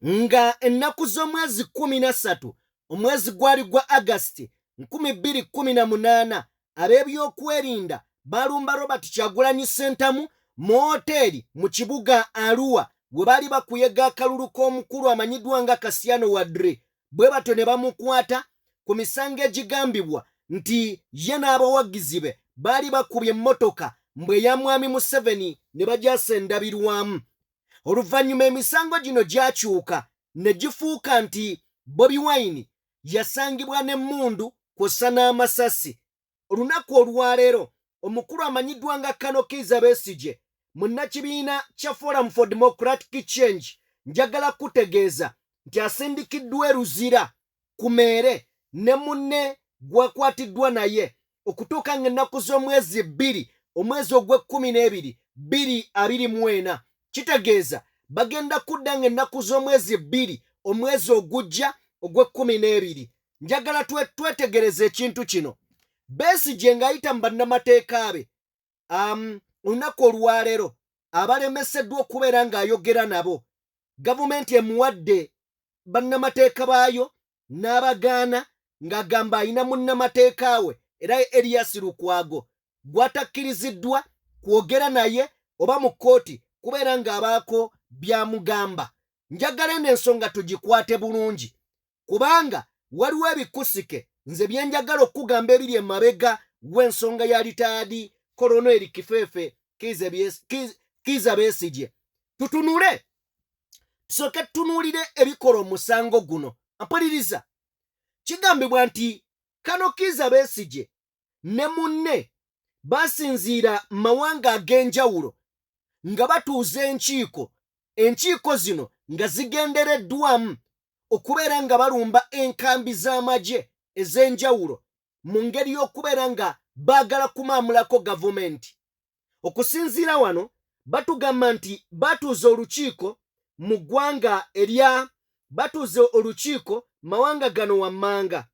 nga ennaku z'omwezi 13 omwezi gwali gwa August 2018 ab'ebyokwerinda balumba Robert Kyagulanyi Ssentamu mu hoteri mu kibuga Arua we bali bakuyega akalulu k'omukulu amanyiddwa nga Kasiyano Wadri bwe batyo ne bamukwata ku misango egigambibwa nti ye n'abawagizi be baali bakubye emmotoka mbwe ya mwami Museveni ne bagyasa endabirwamu. Oluvannyuma emisango gino gyakyuka ne gifuuka nti Bobi Wine yasangibwa n'emmundu kw'ossa n'amasasi. Olunaku olwaleero omukulu amanyiddwa nga Kizza Besigye munnakibiina kya Forum for Democratic Change njagala kutegeeza nti asindikiddwa eruzira ku meere ne munne gwakwatiddwa naye okutuuka ng'ennaku z'omwezi 2 omwezi ogw'Ekkumi 2024 kitegeeza bagenda kudda ng'ennaku z'omwezi 2 omwezi ogujja ogw'Ekkumi. Njagala twetegereze ekintu kino. Besigye ng'ayita mu bannamateeka be olunaku olwaleero abalemeseddwa okubeera ng'ayogera nabo, gavumenti emuwadde bannamateeka baayo n'abagaana ng'agamba ayina munnamateeka we era Erise Lukwago gw'atakkiriziddwa kwogera naye oba mu kkooti kubeera ng'abaako byamugamba. Njagala eno ensonga tugikwate bulungi kubanga waliwo ebikusike nze bye njagala okugamba ebiri emabega w'ensonga ya litaadi Koloneli Kifeefe Kizza Besigye. Tutunule tusooke tutunuulire ebikola omusango guno. Mpuliriza, kigambibwa nti Kizza Besigye ne munne basinziira mawanga ag'enjawulo nga batuuza enkiiko zino nga zigendereddwamu okubeera nga balumba enkambi z'amagye ez'enjawulo mu ngeri y'okubeera nga baagala kumaamulako gavumenti. Okusinziira wano batugamba nti batuuza olukiiko mu ggwanga batuuza olukiiko mawanga gano wammanga,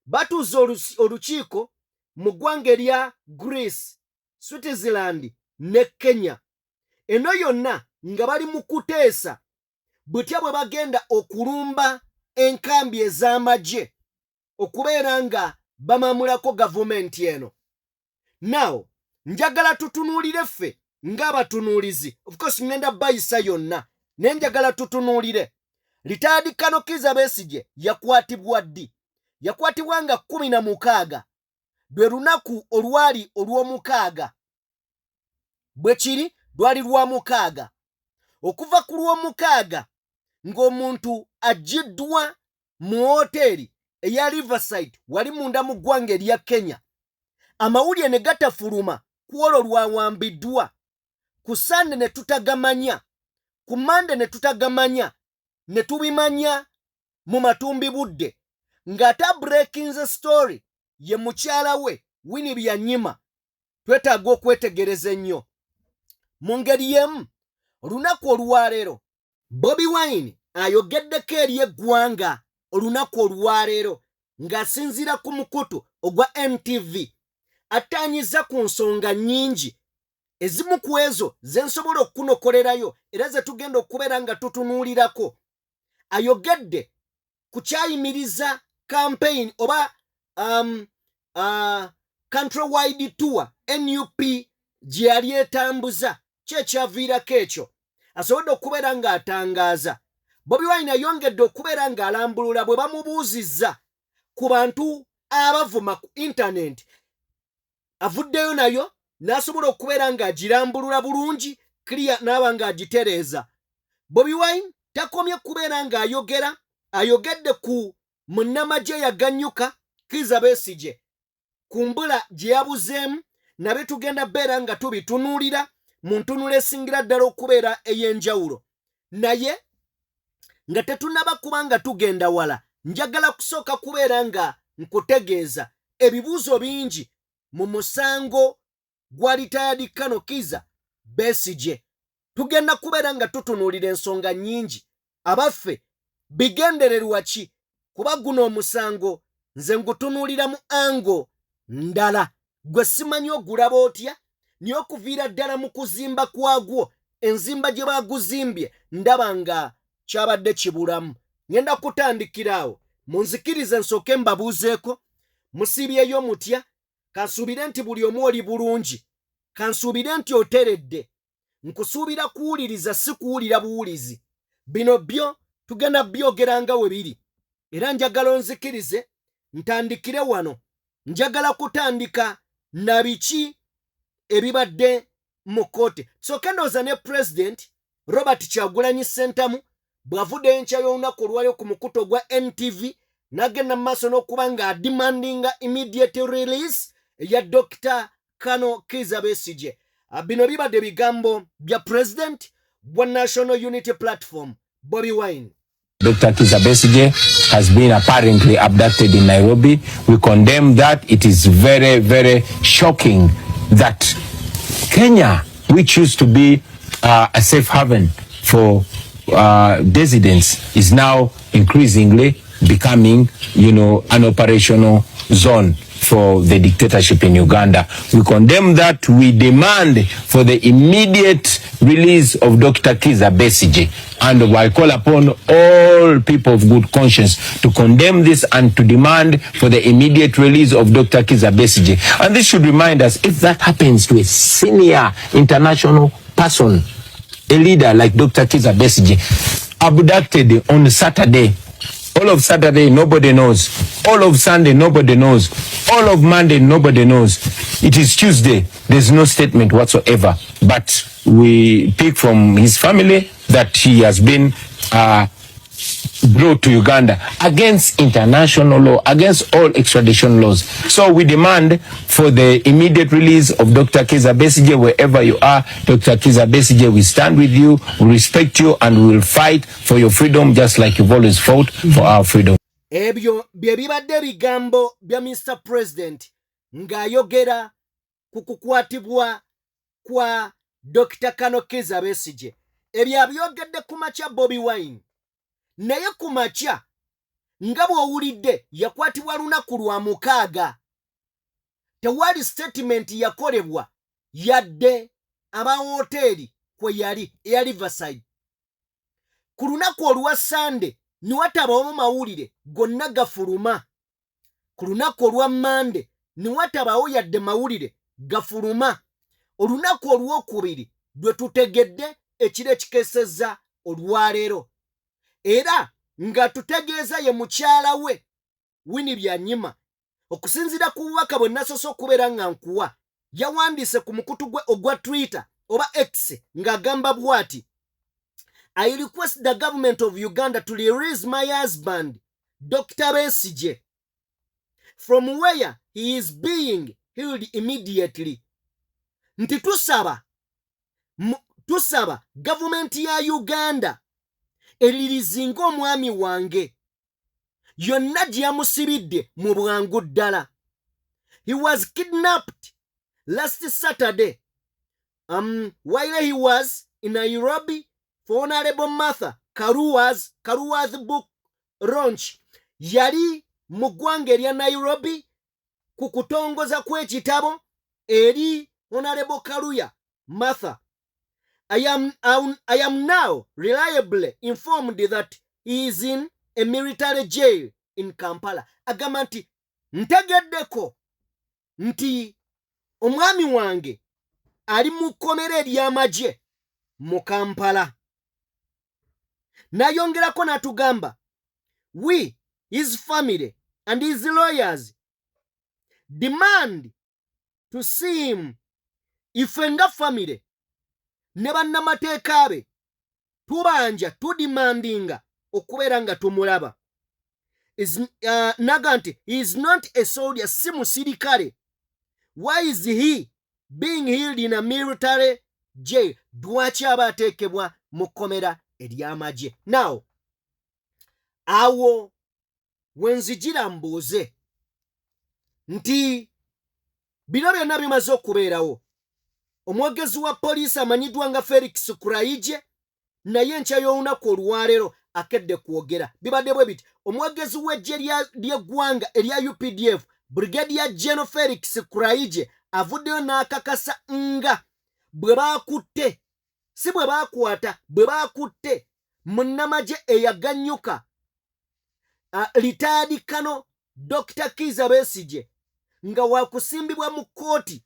batuuza olukiiko mu ggwanga erya Greece, Switzerland ne Kenya. Eno yonna nga bali mu kuteesa butya bwe bagenda okulumba enkambi ez'amagye okubeera nga bamamulako gavumenti eno. Now njagala tutunuulire ffe ng'abatunuulizi, of course ngenda bayisa yonna naye njagala tutunuulire. Litaadi Kizza Besigye yakwatibwa ddi? Yakwatibwa nga 16 lwe lunaku olwali olw'omukaaga, bwe kiri lwali lwa 6. Okuva ku lw'omukaaga ng'omuntu aggiddwa mu hoteri eya Riverside wali munda mu ggwanga erya Kenya, amawulire ne gatafuluma ku olwo lwawambiddwa. Ku Sande ne tutagamanya, ku Mande ne tutagamanya, ne tubimanya mu matumbi budde ng'ate breaking the story ye mukyala we Winnie Byanyima. Twetaaga okwetegereza ennyo. Mu ngeri y'emu olunaku olwaleero Bobi Wine ayogeddeko eri eggwanga olunaku olwaleero ng'asinziira ku mukutu ogwa NTV attaanyiza ku nsonga nnyingi. Ezimu ku ezo ze nsobola okukunokolerayo era ze tugenda okubeera nga tutunuulirako. Ayogedde ku kyayimiriza campaign oba countrywide tour NUP gye yali etambuza kyekyaviirako ekyo. Asobodde okubeera ng'atangaaza. Bobi Wine ayongedde okubeera ng'alambulula bwe bamubuuzizza ku bantu abavuma ku intaneti, avuddeyo nayo n'asobola okubeera ng'agirambulula bulungi clear n'aba ng'agitereeza. Bobi Wine takomye kubeera ng'ayogera, ayogedde ku munnamagye yaganyuka Kizza Besigye ku mbula gye yabuzeemu, nabe tugenda beera nga tubitunuulira mu ntunula esingira ddala okubeera ey'enjawulo. Naye nga tetunnaba kuba nga tugenda wala, njagala kusooka kubeera nga nkutegeeza ebibuuzo bingi mu musango gwa litaadi Kizza Besigye. Tugenda kubeera nga tutunuulira ensonga nnyingi. Abaffe bigendererwa ki? Kuba guno omusango nze ngutunuulira mu ango ndala, gwe simanyi ogulaba otya, naye okuviira ddala mu kuzimba kwagwo, enzimba gye baaguzimbye ndaba nga kyabadde kibulamu. Ngenda kutandikirawo munzikirize nsooke mbabuuzeeko musiibyeyo mutya. Kansuubire nti buli omu oli bulungi, kansuubire nti oteredde, nkusuubira kuwuliriza si kuwulira buwulizi. Bino byo tugenda byogera nga we biri, era njagala onzikirize ntandikire wano. Njagala kutandika na biki ebibadde mu kkooti. Nsooke ndowooza ne President Robert Kyagulanyi Ssentamu bw'avudde enkya y'olunaku olwaliwo ku mukuto gwa NTV n'agenda mu maaso n'okuba ng'adimandinga immediate release ya Dr. Kano Kizza Besigye. Bino bibadde bigambo bya President wa National Unity Platform Bobi Wine. Dr. Kizza Besigye has been apparently abducted in Nairobi. We condemn that. It is very, very shocking that Kenya, which used to be a safe haven for dissidents, is now increasingly becoming, an operational zone for the dictatorship in Uganda. We condemn that. We demand for the immediate release of Dr. Kizza Besigye. And I call upon all people of good conscience to condemn this and to demand for the immediate release of Dr. Kizza Besigye. And this should remind us, if that happens to a senior international person, a leader like Dr. Kizza Besigye, abducted on Saturday, all of Saturday, nobody knows. All of Sunday, nobody knows. All of Monday, nobody knows. It is Tuesday. There's no statement whatsoever. But we pick from his family that he has been brought to Uganda against international law, against all extradition laws. So we demand for the immediate release of Dr. Kizza Besigye wherever you are. Dr. Kizza Besigye, we stand with you, we respect you, and we will fight for your freedom just like you've always fought for our freedom. Ebyo bye bibadde bigambo bya Mr. President ng'ayogera ku kukwatibwa kwa Dr. Kano Kizza Besigye. Ebyo abyogedde ku makya Bobi Wine. Naye ku makya nga bw'owulidde yakwatibwa lunaku lwa 6. Tewali statement yakolebwa yadde amawoteeri kwe yali Besigye. Ku lunaku olwa Sande ni watabawo mawulire gonna gafuluma. Ku lunaku olwa Mande ni watabawo yadde mawulire gafuluma. Olunaku olwokubiri lwe tutegedde ekiro ekikesezza olwaleero. Era nga tutegeeza ye mukyala we Winnie Byanyima, okusinziira ku bubaka bwe nasoose okubeera nga nkuwa, yawandiise ku mukutu gwe ogwa Twitter oba X ng'agamba bw'ati: I request the government of Uganda to release my husband, Dr. Besigye, from where he is being held immediately. Nti tusaba gavumenti ya Uganda eririzinga omwami wange yonna gye yamusibidde mu bwangu ddala. He was kidnapped last Saturday while he was in Nairobi for Honorable Martha Karuwa's book launch. Yali mu ggwanga erya Nairobi ku kutongoza kw'ekitabo eri Honorable Karuya Martha. I am now reliably informed that he is in a military jail in Kampala. Agamba nti ntegeddeko nti omwami wange ali mu kkomera ery'amagye mu Kampala. Nayongerako n'atugamba, we, his family and his lawyers, demand to see him. Ife nga family ne bannamateeka be tubanja tudimandinga okubeera nga tumulaba. Naga nti he is not a soldier, si musirikale. Why is he being held in a military jail? Lwaki aba ateekebwa mu kkomera ery'amagye? Now, awo wenzijira mbuuze nti bino byonna bimaze okubeerawo. Omwogezi wa poliisi amanyiddwa nga Felix Kuraije naye enkya y'olunaku olwaleero akedde kwogera. Bibadde bwe biti, omwogezi w'eggye ly'eggwanga erya UPDF Brigadier General Felix Kuraije avuddeyo n'akakasa nga bwe baakutte, si bwe baakwata, bwe baakutte munnamagye eyaganyuka retired Colonel Dr. Kizza Besigye nga wakusimbibwa mu kooti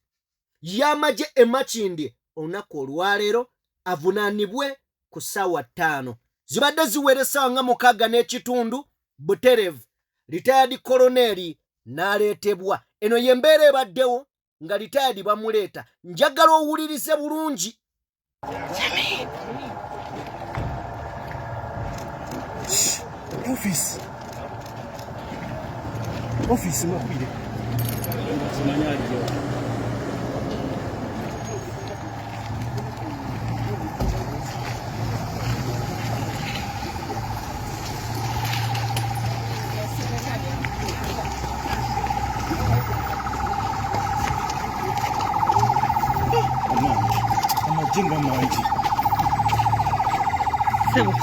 y'amagye Makindye olunaku olwaleero avunaanibwe ku ssaawa 5 zibadde ziwera essaawa nga 6:30 Buterevu retired Colonel n'aleetebwa. Eno y'embeera ebaddewo nga retired bamuleeta. Njagala owulirize bulungi. Office makwire. Amajenga manji. Sebo.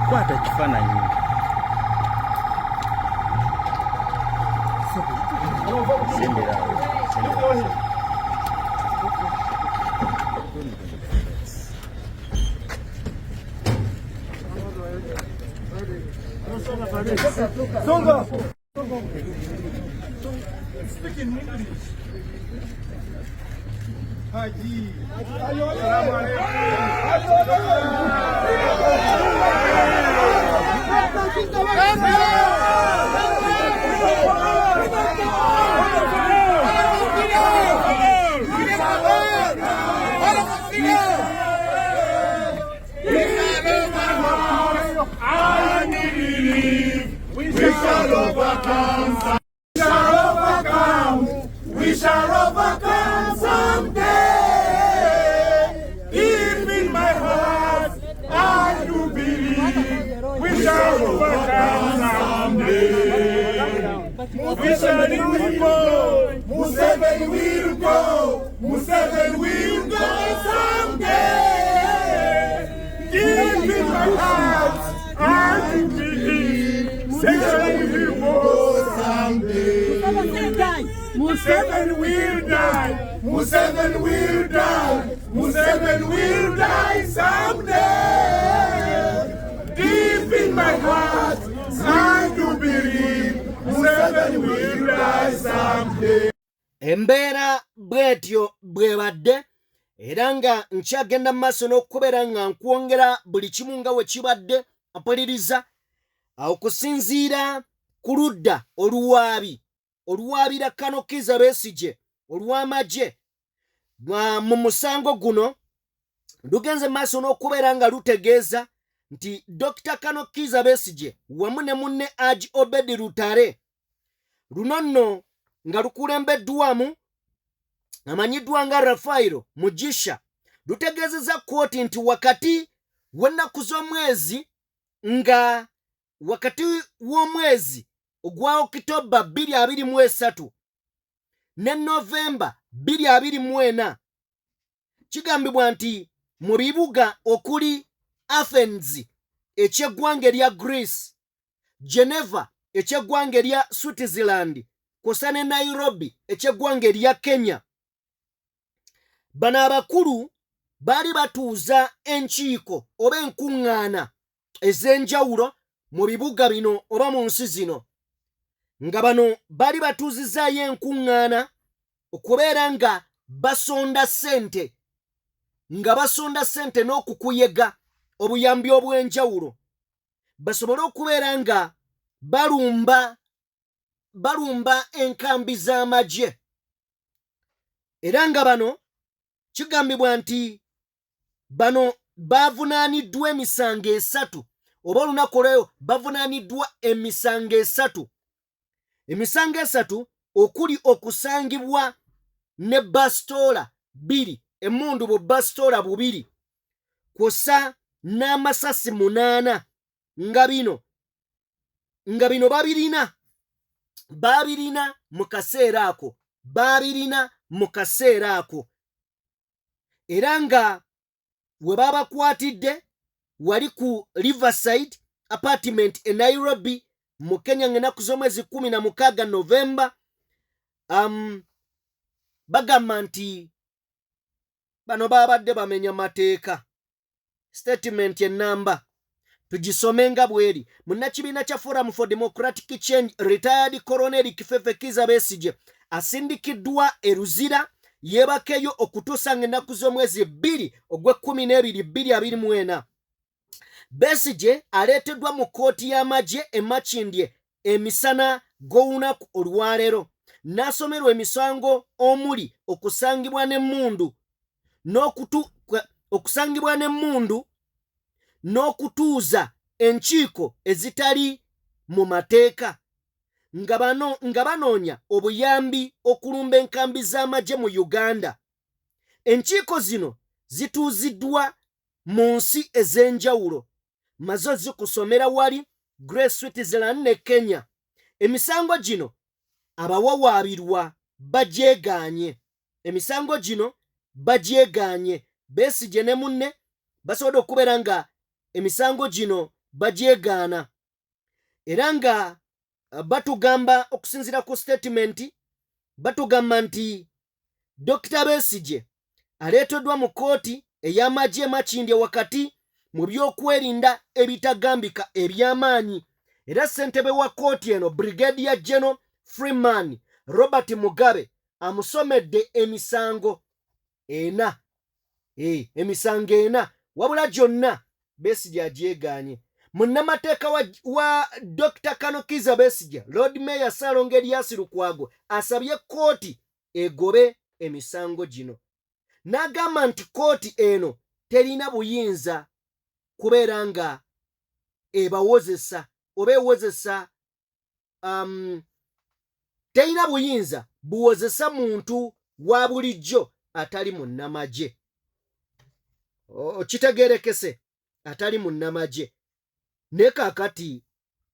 Kwata kifaananyi. Songa. Speaking English. Haji. Assalamu We shall overcome someday. Deep in my heart, I do believe we shall overcome someday. Museveni will go, Museveni will go, Museveni will go someday. Deep in my heart, I do believe Museveni will go someday. Museveni will die. Museveni will die. Museveni will die someday. Deep in my heart, I do believe Museveni will die someday. Embeera bwetyo bwebadde era nga nkyagenda maaso n'okubeera nga nkwongera buli kimu nga we kibadde mpuliriza okusinziira ku ludda oluwaabira Colonel Kizza Besigye olw'amagye mu musango guno lugenze maaso n'okubeera nga lutegeeza nti Dr. Colonel Kizza Besigye wamu ne munne Abyogedde Lutale luno nno nga lukulembeddwamu amanyiddwa nga Rafairo Mugisha lutegeezezza kkooti nti wakati w'ennaku z'omwezi nga wakati w'omwezi ogwa Okitoba 2023 ne Novemba 2024 kigambibwa nti mu bibuga okuli Athens ekyeggwanga erya Greece, Geneva ekyeggwanga erya Switzerland kw'ossa ne Nairobi ekyeggwanga erya Kenya, bano abakulu baali batuuza enkiiko oba enkuŋŋaana ez'enjawulo mu bibuga bino oba mu nsi zino, nga bano baali batuuzizaayo enkuŋŋaana okubeera nga basonda ssente n'okukuyega obuyambi obw'enjawulo basobole okubeera nga balumba enkambi z'amagye. Era nga bano kigambibwa nti bano bavunaaniddwa emisango 3 oba olunaku olweyo bavunaaniddwa emisango 3. Emisango 3 okuli okusangibwa ne basitoola 2 emmundu bu basitoola 2 kw'ossa n'amasasi 8 nga bino babirina mu kaseera ako era nga we babakwatidde wali ku Riverside apartment e Nairobi mu Kenya ng'ennaku z'omwezi 16 Novemba. Bagamba nti bano babadde bamenya mateeka. Statement ennamba tugisome nga bweri. Munnakibiina kya Forum for Democratic Change retired Colonel Kifefe Kizza Besigye asindikiddwa e Luzira yeebakeyo okutuusa ng'ennaku z'omwezi 2 ogw'Ekumi-n'ebiri 2024. Besigye aleeteddwa mu kkooti y'amagye e Makindye emisana gw'olunaku olwaleero n'asomerwa emisango omuli okusangibwa n'emmundu n'okutuuza enkiiko ezitali mu mateeka nga banoonya obuyambi okulumba enkambi z'amagye mu Uganda. Enkiiko zino zituuziddwa mu nsi ez'enjawulo mazo zikusomera wali Great Switzerland ne Kenya. Emisango gino abawawaabirwa bagyegaanye. Besigye ne munne basobodde okubeera nga emisango gino bagyegaana era nga batugamba okusinziira ku statement batugamba nti Dr. Besigye aleeteddwa mu kkooti ey'amagye Makindye wakati mu byokwerinda ebitagambika eby'amaanyi era ssentebe wa kkooti eno Brigadier General Freeman Robert Mugabe amusomedde emisango ena. Emisango ena wabula gyonna Besigye agyegaanye. Munnamateeka wa Dr. Kano Kizza Besigye Lord Mayor Ssaalongo Eriase Lukwago asabye kkooti egobe emisango gino. N'agamba nti kkooti eno terina buyinza kubeera nga ebawozesa oba ewozesa terina buyinza buwozesa muntu wa bulijjo atali munnamagye. Kitegeerekese atali munnamagye. Ne kaakati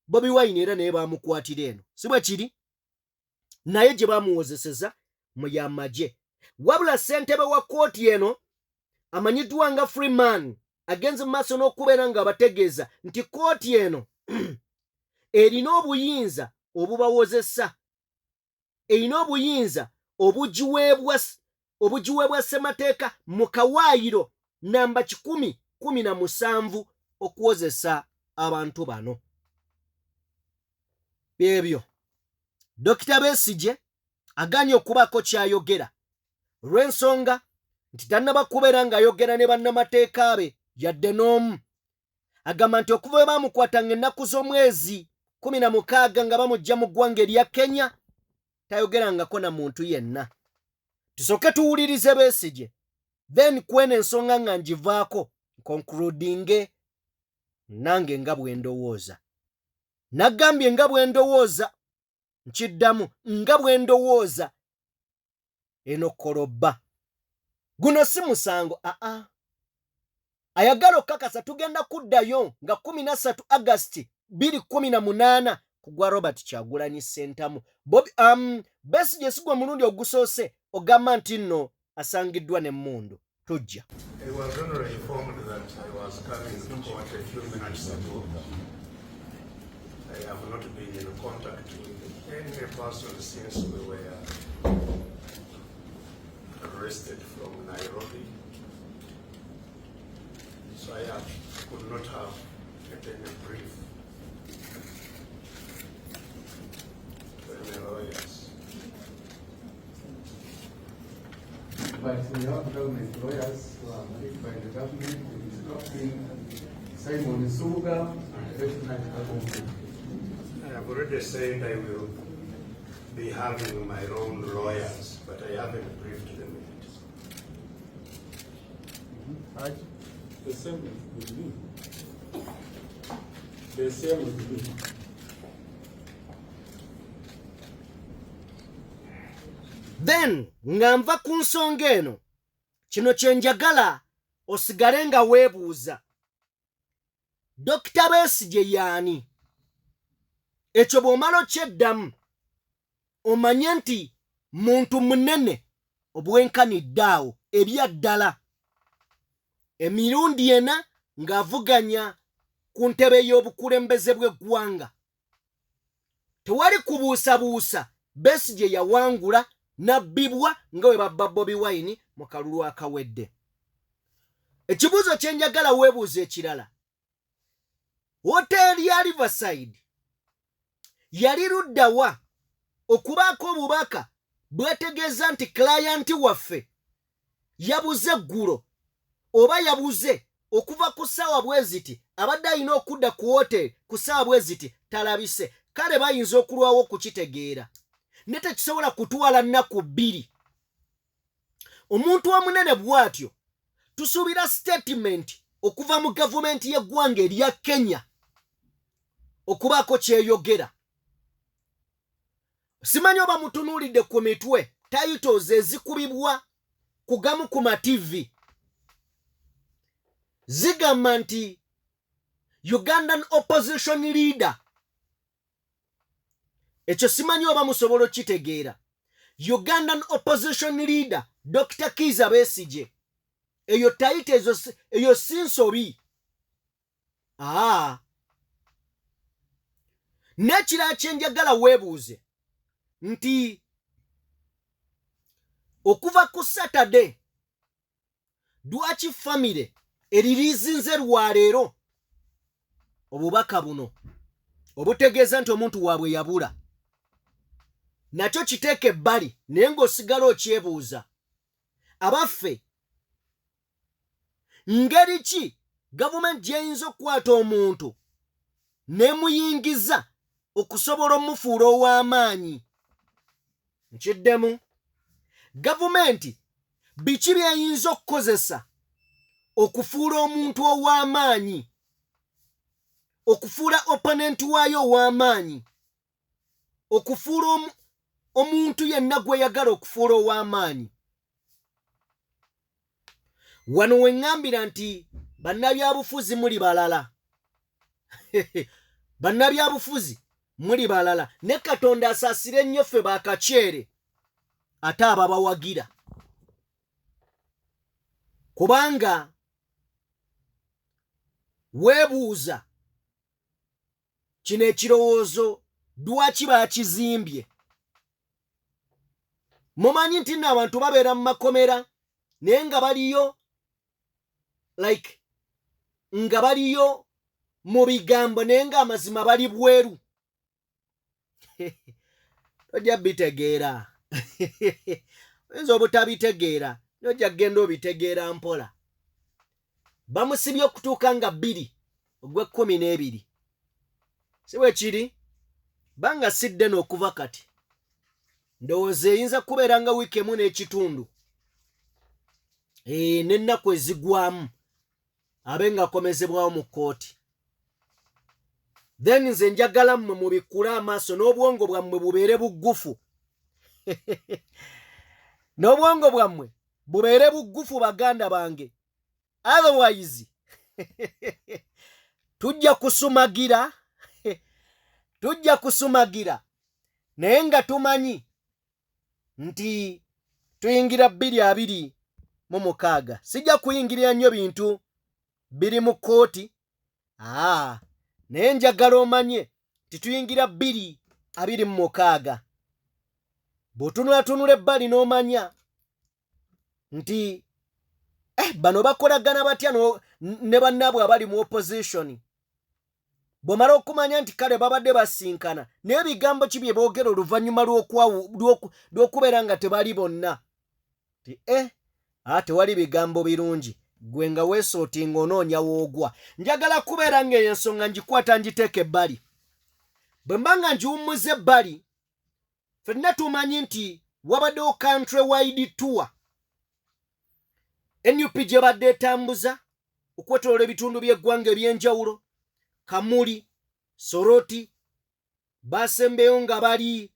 Bobi Wine era naye baamukwatira eno si bwe kiri naye gye baamuwozeseza mu y'amagye. Wabula ssentebe wa kkooti eno amanyiddwa nga Freeman agenze mu maaso n'okubeera nga abategeeza nti kkooti eno erina obuyinza obubawozesa, erina obuyinza obugiweebwa ssemateeka mu kawaayiro namba 1017 okuwozesa abantu bano. Ebyo Dr. Besigye aganye okubaako kyayogera olw'ensonga nti tannaba kubeera ng'ayogera ne bannamateeka be yadde n'omu. Agamba nti okuva bwe baamukwata ng'ennaku z'omwezi 16 nga bamujja mu ggwanga erya Kenya tayogerangako na muntu yenna. Tusooke tuwulirize Besigye then kwena ensonga nga ngivaako nkoncludinge nange nga bwe ndowooza. Naggambye nga bwe ndowooza nkiddamu nga bwe ndowooza eno kolobba. Guno si musango ayagala okukakasa tugenda kuddayo nga 13 August 2018 ku gwa Robert Kyagulanyi Ssentamu. Besigye si gwe mulundi ogusoose ogamba nti nno asangiddwa n'emmundu. Tujja. I was only informed that I was coming to court a few minutes ago. I have not been in contact with any person since we were arrested from Nairobi. So I could not have taken a brief to any lawyers. But we have government lawyers who are managed by the government. It is not being Simon Suga and I have already said I will be having my own lawyers, but I haven't briefed them yet. the same with me. The same with me. Then nga nva ku nsonga eno kino kye njagala osigale nga weebuuza. Dr. Besigye y'ani? Ekyo bw'omala okyeddamu omanye nti muntu munene obwenkanidde awo ebyaddala. Emirundi ena ng'avuganya ku ntebe y'obukulembeze bw'eggwanga. tewali kubuusabuusa. Besigye yawangula nabbibwa nga bwe babba Bobi Wine mu kalulu akawedde. Ekibuuzo kye njagala weebuuza ekirala, hoteri ya Riverside yali luddawa okubaako obubaka bwetegeeza nti client waffe yabuze eggulo oba yabuze okuva ku ssaawa bwe ziti abadde alina okudda ku hoteri ku ssaawa bwe ziti talabise? Kale bayinza okulwawo okukitegeera ne tekisobola kutwala nnaku bbiri. Omuntu omunene bw'atyo tusuubira statement okuva mu gavumenti y'eggwanga erya Kenya okubaako kyeyogera. Simanyi oba mutunuulidde ku mitwe titles ezikubibwa ku gamu ku ma-TV zigamba nti Ugandan opposition leader. Ekyo simanyi oba musobola okitegeera. Ugandan opposition leader Dr. Kiza Besigye. Eyo titles eyo sinsobi. Nekira kyenjagala weebuuze nti okuva ku Saturday lwaki family eririizinze lwaleero obubaka buno obutegeeza nti omuntu waabwe yabula? Nakyo kiteeke ebbali naye ng'osigala okyebuuza, abaffe ngeri ki gavumenti gy'eyinza okukwata omuntu n'emuyingiza okusobola omufuula ow'amaanyi? Nkiddemu, gavumenti biki by'eyinza okukozesa okufuula omuntu ow'amaanyi, okufuula opponent waayo ow'amaanyi, okufuula omuntu yenna gwe yagala okufuula ow'amaanyi? Wano we ŋŋambira nti bannabyabufuzi muli balala. Bannabyabufuzi muli balala, ne Katonda asaasire ennyo ffe baakakyere ate ababawagira. Kubanga weebuuza kino ekirowoozo lwaki baakizimbye. Mumanyi nti nno abantu babeera mu makomera naye nga baliyo nga baliyo mu bigambo naye ng'amazima bali bweru. Tojja bitegeera. Oyinza obutabitegeera nojja kgenda obitegeera mpola. Bamusibye okutuuka nga 2 Ogw'Ekkumi si bwe kiri? Banga sidde n'okuva kati ndowooza eyinza kubeera nga wiiki emu n'ekitundu n'ennaku ezigwamu abe ng'akomezebwawo mu kkooti. Then nze njagala mmwe mubikule amaaso n'obwongo bwammwe bubeere buggufu. N'obwongo bwammwe bubeere buggufu baganda bange. Otherwise tujja kusumagira naye nga tumanyi nti tuyingira 2026. Sijja kuyingirira nnyo bintu biri mu kkooti. Naye njagala omanye tituyingira 2026. Bw'otunulatunula ebbali n'omanya nti bano bakolagana batya ne bannaabwe abali mu opposition. Bw'omala okumanya nti kale babadde basinkana naye ebigambo ki bye boogera oluvannyuma lw'okubeera nga tebali bonna ti tewali bigambo birungi, gwe nga weesootinga onoonya woogwa. Njagala kubeera ng'eyo ensonga ngikwata ngiteeka ebbali. Bwe mba nga ngiwummuza ebbali, ffenna tumanyi nti wabaddewo country wide tour NUP gye badde etambuza okwetooloola ebitundu by'eggwanga eby'enjawulo. Kamuli, Soroti, basembeyo nga bali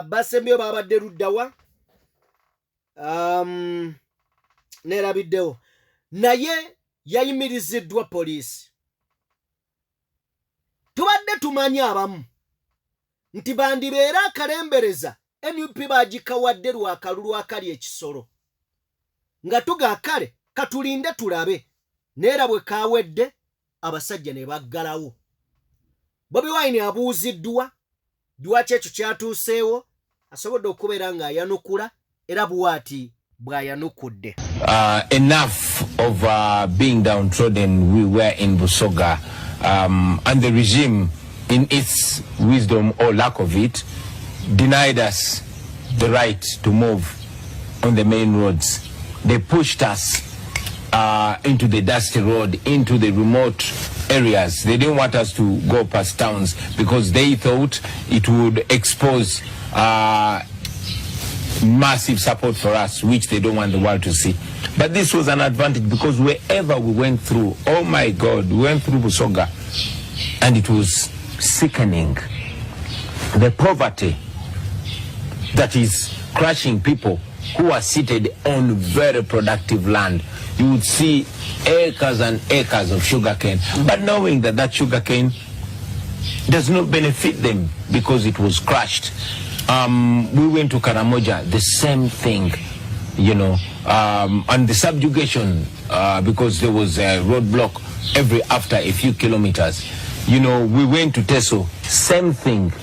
basembeyo babadde luddawa neerabiddewo, naye yayimiriziddwa poliisi. Tubadde tumanyi abamu nti bandibeera akalembereza NUP baagikawadde lwakalulu akali ekisolo nga tugaakale katulinde tulabe, neera bwe kaawedde abasajja ne baggalawo. Bobi Wine abuuziddwa lwaki ekyo kyatuuseewo asobodde okubeera ng'ayanukula era bw'ati bw'ayanukudde. Enough of being downtrodden. We were in Busoga, and the regime, in its wisdom or lack of it, denied us the right to move on the main roads. They pushed us into the dusty road, into the remote areas. They didn't want us to go past towns because they thought it would expose massive support for us, which they don't want the world to see. But this was an advantage because wherever we went through, oh my God, we went through Busoga, and it was sickening. The poverty that is crushing people who are seated on very productive land. You would see acres and acres of sugarcane, but knowing that that sugarcane does not benefit them because it was crushed. We went to Karamoja, the same thing, you know, and the subjugation, because there was a roadblock after a few kilometers. You know, we went to Teso, same thing.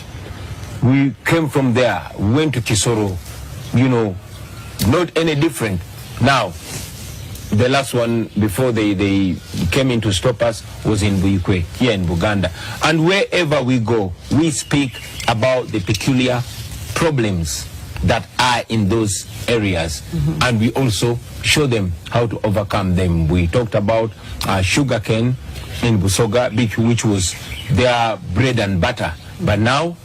We came from there, went to Kisoro, you know, not any different. Now, the last one before they came in to stop us was in Buyukwe, here in Uganda. And wherever we go, we speak about the peculiar problems that are in those areas, and we also show them how to overcome them. We talked about sugarcane in Busoga, which was their bread and butter, but now,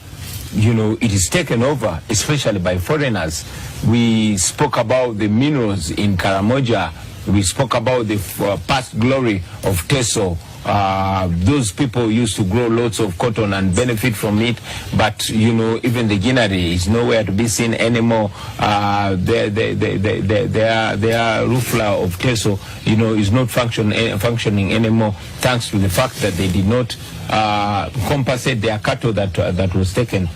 you know, it is taken over, especially by foreigners. We spoke about the minerals in Karamoja. We spoke about the past glory of Teso. Those people used to grow lots of cotton and benefit from it, but you know, even the Guinea is nowhere to be seen anymore. Their roofla of Teso, you know, is not functioning anymore, thanks to the fact that they did not compensate their cattle that was taken.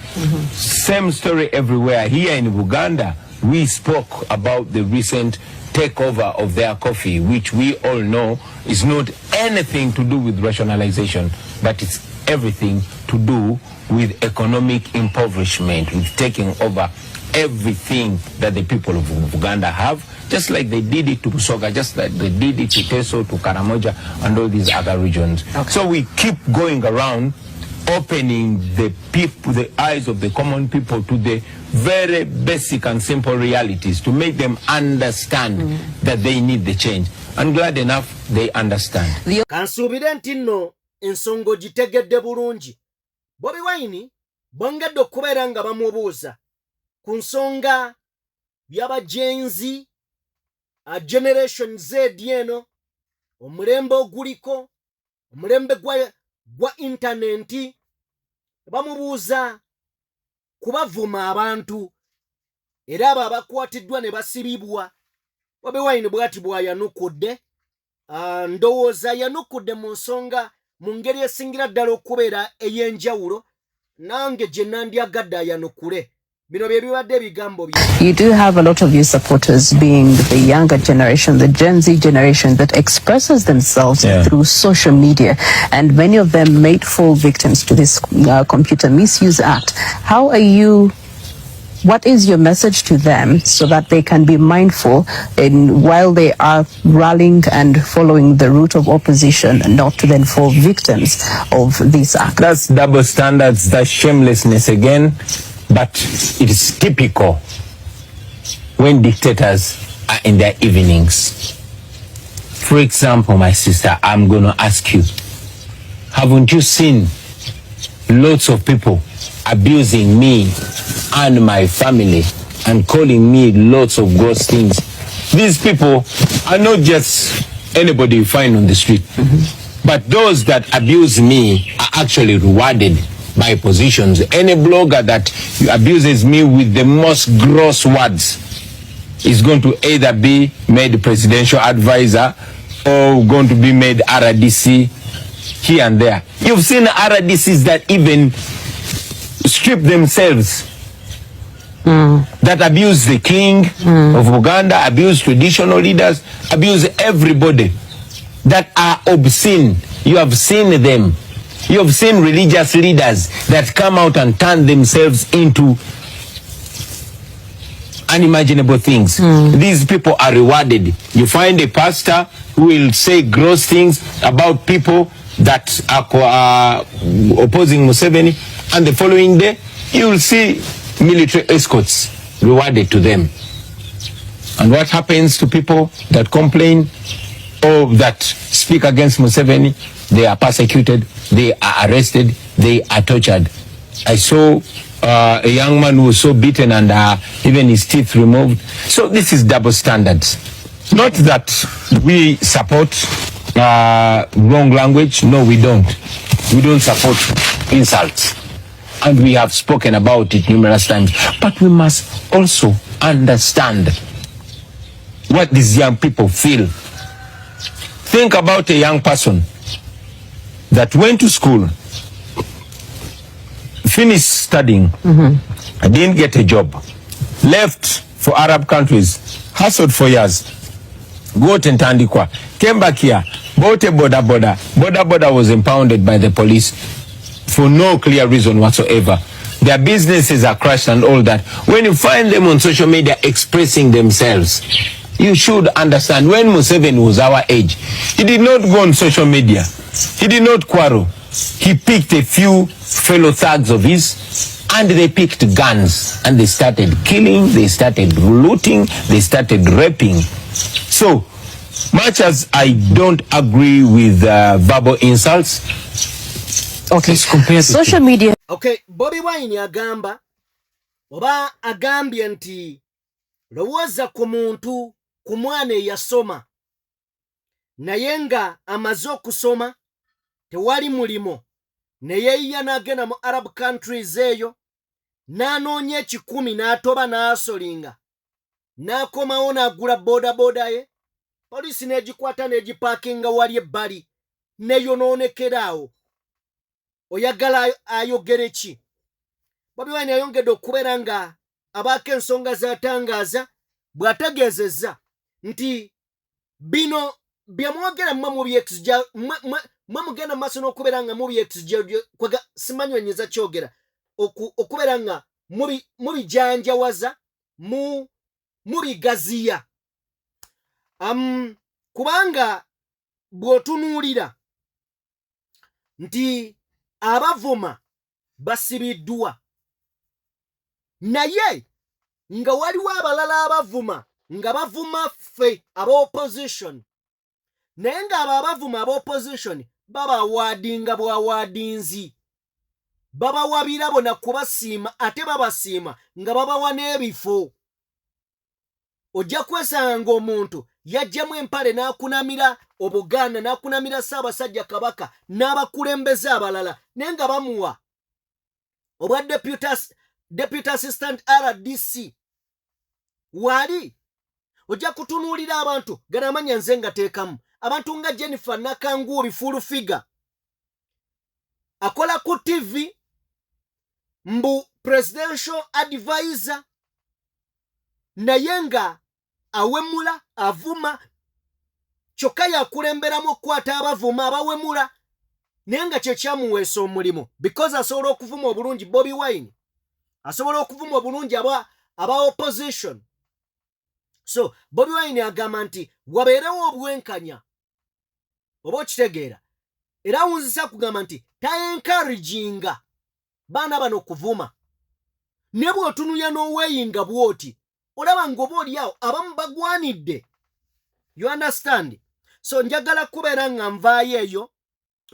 Same story everywhere. Here in Uganda, we spoke about the recent takeover of their coffee, which we all know is not anything to do with rationalization, but it's everything to do with economic impoverishment, with taking over everything that the people of Uganda have, just like they did it to Busoga, just like they did it to Teso, to Karamoja, and all these other regions. Okay. So we keep going around, opening the eyes of the common people to the very basic and simple realities, to make them understand that they need the change. And glad enough, they understand. Kansubire nti nno ensonga gitegedde bulungi. Bobi Wine bongedde okubeera nga bamubuuza ku nsonga y'abajenzi, generation Z eno, omulembe oguliko, omulembe gwa intaneti, bamubuuza kubavuma abantu era abo abakwatiddwa ne basibibwa. Bobi Wine bw'ati bw'ayanukudde, ndowooza yanukudde mu nsonga mu ngeri esingira ddala okubeera ey'enjawulo, nange gye nandyagadde ayanukule. Bino bye bibadde ebigambo bye. You do have a lot of your supporters being the younger generation, the Gen Z generation that expresses themselves through social media, and many of them made full victims to this Computer Misuse Act. How are you, what is your message to them so that they can be mindful while they are rallying and following the route of opposition, and not to then fall victims of this act? That's double standards, that's shamelessness again. But it is typical when dictators are in their evenings. For example, my sister, I'm going to ask you, haven't you seen lots of people abusing me and my family and calling me lots of gross things? These people are not just anybody you find on the street, but those that abuse me are actually rewarded by positions. Any blogger that abuses me with the most gross words is going to either be made presidential advisor or going to be made RDC here and there. You've seen RDCs that even strip themselves, that abuse the king of Uganda, abuse traditional leaders, abuse everybody, that are obscene. You have seen them. You have seen religious leaders that come out and turn themselves into unimaginable things. These people are rewarded. You find a pastor who will say gross things about people that are opposing Museveni, and the following day you will see military escorts rewarded to them. And what happens to people that complain or that speak against Museveni? They are persecuted, they are arrested, they are tortured. I saw a young man who was so beaten and even his teeth removed. So this is double standards. Not that we support wrong language. No, we don't. We don't support insults. And we have spoken about it numerous times. But we must also understand what these young people feel. Think about a young person that went to school, finished studying, didn't get a job, left for Arab countries, hustled for years, got in Tandikwa, came back here, bought a border. Border was impounded by the police for no clear reason whatsoever. Their businesses are crushed and all that. When you find them on social media expressing themselves, you should understand when Museveni was our age, he did not go on social media. He did not quarrel. He picked a few fellow thugs of his and they picked guns and they started killing, they started looting, they started raping. So much as I don't agree with verbal insults, okay, social media. Okay, Bobi Wine agamba oba agambye nti lowooza ku muntu ku mwana eyasoma naye nga amaze okusoma tewali mulimo ne yeeyiya n'agenda mu Arab countries eyo n'anoonya ekikumi n'atoba n'asolinga n'akomawo n'agula bodaboda ye poliisi n'egikwata n'egipaakinga wali ebbali n'eyonoonekera awo. Oyagala ayogere ki? Bobi Wine ayongedde okubeera nga abaako ensonga z'atangaaza bw'ategeezezza nti bino byamwogera mmwe mugenda maaso n'okubeera nga kwega simanyi wenyeza kyogera okubeera nga mubijanjawaza mubigaziya kubanga bw'otunuulira nti abavuma basibiddwa naye nga waliwo abalala abavuma nga bavuma ffe aba opposition naye nga abo abavuma aba opposition babawaadinga bwawaadinzi babawabira bona kubasiima ate babasiima nga babawa n'ebifo. Ojja kwesanga ng'omuntu yajjamu empale n'akunamira Obuganda n'akunamira Ssaabasajja Kabaka n'abakulembeze abalala naye nga bamuwa obwa deputy assistant RDC. Wali ojja kutunuulira abantu gana amanya nze nga teekamu abantu nga Jennifer Nakangubi full figure akola ku TV mbu presidential advisor naye nga awemula avuma kyokka yakulemberamu okukwata abavuma abawemula naye nga kye kyamuweesa omulimu because asobola okuvuma obulungi Bobi Wine asobola okuvuma obulungi aba opposition. So Bobi Wine agamba nti wabeerewo obwenkanya oba okitegeera era awunzisa kugamba nti taencouraginga baana bano okuvuma ne bw'otunuya n'oweeyinga bw'oti olaba ng'oba oli awo abamu bagwanidde. You understand? So njagala kubeera nga nvaayo eyo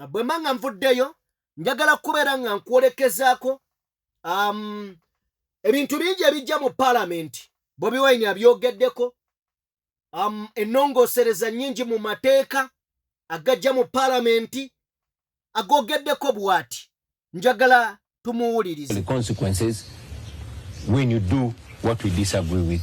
bwe mba nga nvuddeyo njagala kubeera nga nkwolekezaako ebintu bingi ebijja mu paalamenti. Bobi Wine abyogeddeko ennongoosereza nnyingi mu mateeka agajja mu paalamenti agogeddeko bw'ati njagala tumuwulirize. The consequences when you do what we disagree with.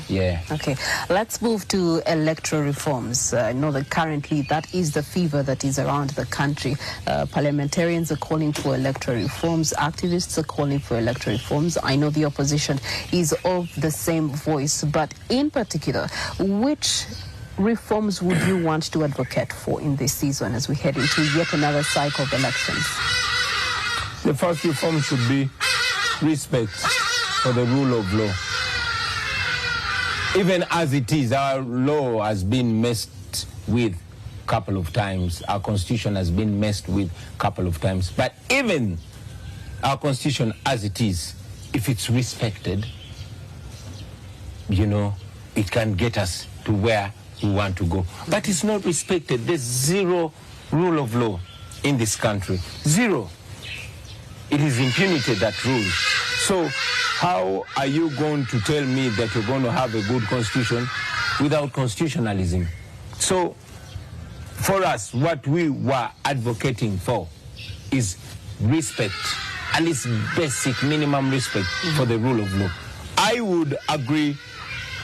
Yeah. Okay, let's move to electoral reforms. I know that currently that is the fever that is around the country. Parliamentarians are calling for electoral reforms. Activists are calling for electoral reforms. I know the opposition is of the same voice, but in particular, which reforms would you want to advocate for in this season as we head into yet another cycle of elections? The first reform should be respect for the rule of law. Even as it is, our law has been messed with a couple of times. Our constitution has been messed with a couple of times. But even our constitution as it is, if it's respected, you know, it can get us to where we want to go. But it's not respected. There's zero rule of law in this country. Zero. It is impunity that rules. So how are you going to tell me that you're going to have a good constitution without constitutionalism? So for us, what we were advocating for is respect, at least basic minimum respect for the rule of law. I would agree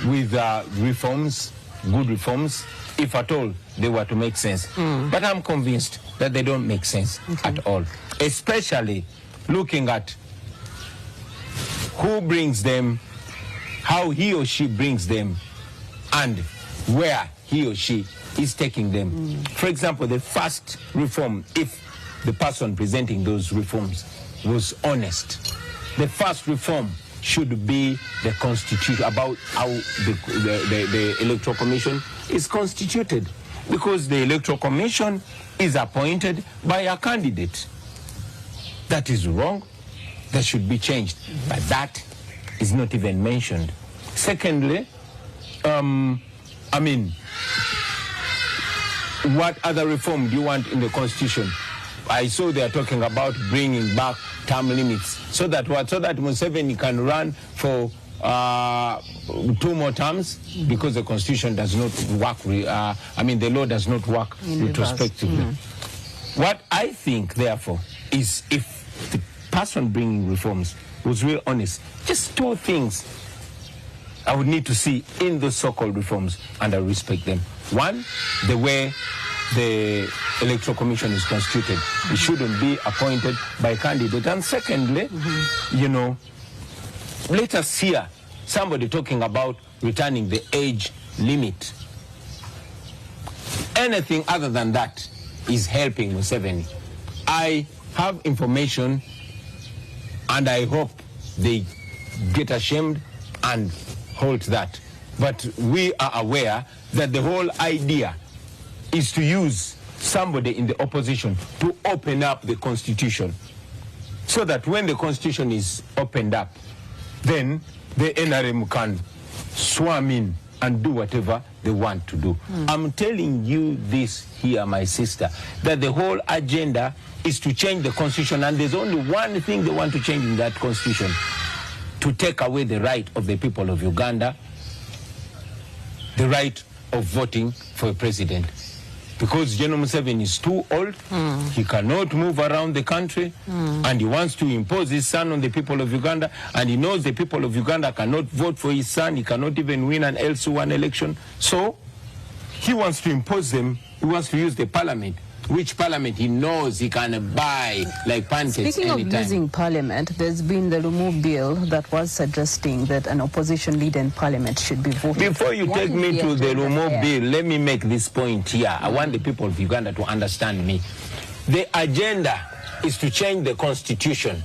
with reforms, good reforms, if at all they were to make sense. But I'm convinced that they don't make sense at all, especially looking at who brings them, how he or she brings them, and where he or she is taking them. For example, the first reform, if the person presenting those reforms was honest, the first reform should be the constitution, about how the Electoral Commission is constituted. Because the Electoral Commission is appointed by a candidate. That is wrong. That should be changed. But that is not even mentioned. Secondly, I mean, what other reform do you want in the Constitution? I saw they are talking about bringing back term limits. So that what? So that Museveni can run for 2 more terms, because the Constitution does not work, I mean the law does not work retrospectively. What I think, therefore, is if the person bringing reforms was real honest, just 2 things I would need to see in those so-called reforms, and I respect them. One, the way the Electoral Commission is constituted. It shouldn't be appointed by a candidate. And secondly, you know, let us hear somebody talking about returning the age limit. Anything other than that is helping Museveni. I have information, and I hope they get ashamed and halt that. But we are aware that the whole idea is to use somebody in the opposition to open up the Constitution, so that when the Constitution is opened up, then the NRM can swim in and do whatever they want to do. I'm telling you this here, my sister, that the whole agenda is to change the Constitution, and there's only one thing they want to change in that Constitution: to take away the right of the people of Uganda, the right of voting for a president. Because General Museveni is too old, he cannot move around the country, and he wants to impose his son on the people of Uganda, and he knows the people of Uganda cannot vote for his son, he cannot even win an LC1 election. So he wants to impose them, he wants to use the parliament, which parliament he knows he can buy like pancakes. Speaking anytime. of using parliament, there's been the Lumu bill that was suggesting that an opposition leader in parliament should be voted. Before you take me to the Lumu bill, let me make this point here. I want the people of Uganda to understand me. The agenda is to change the Constitution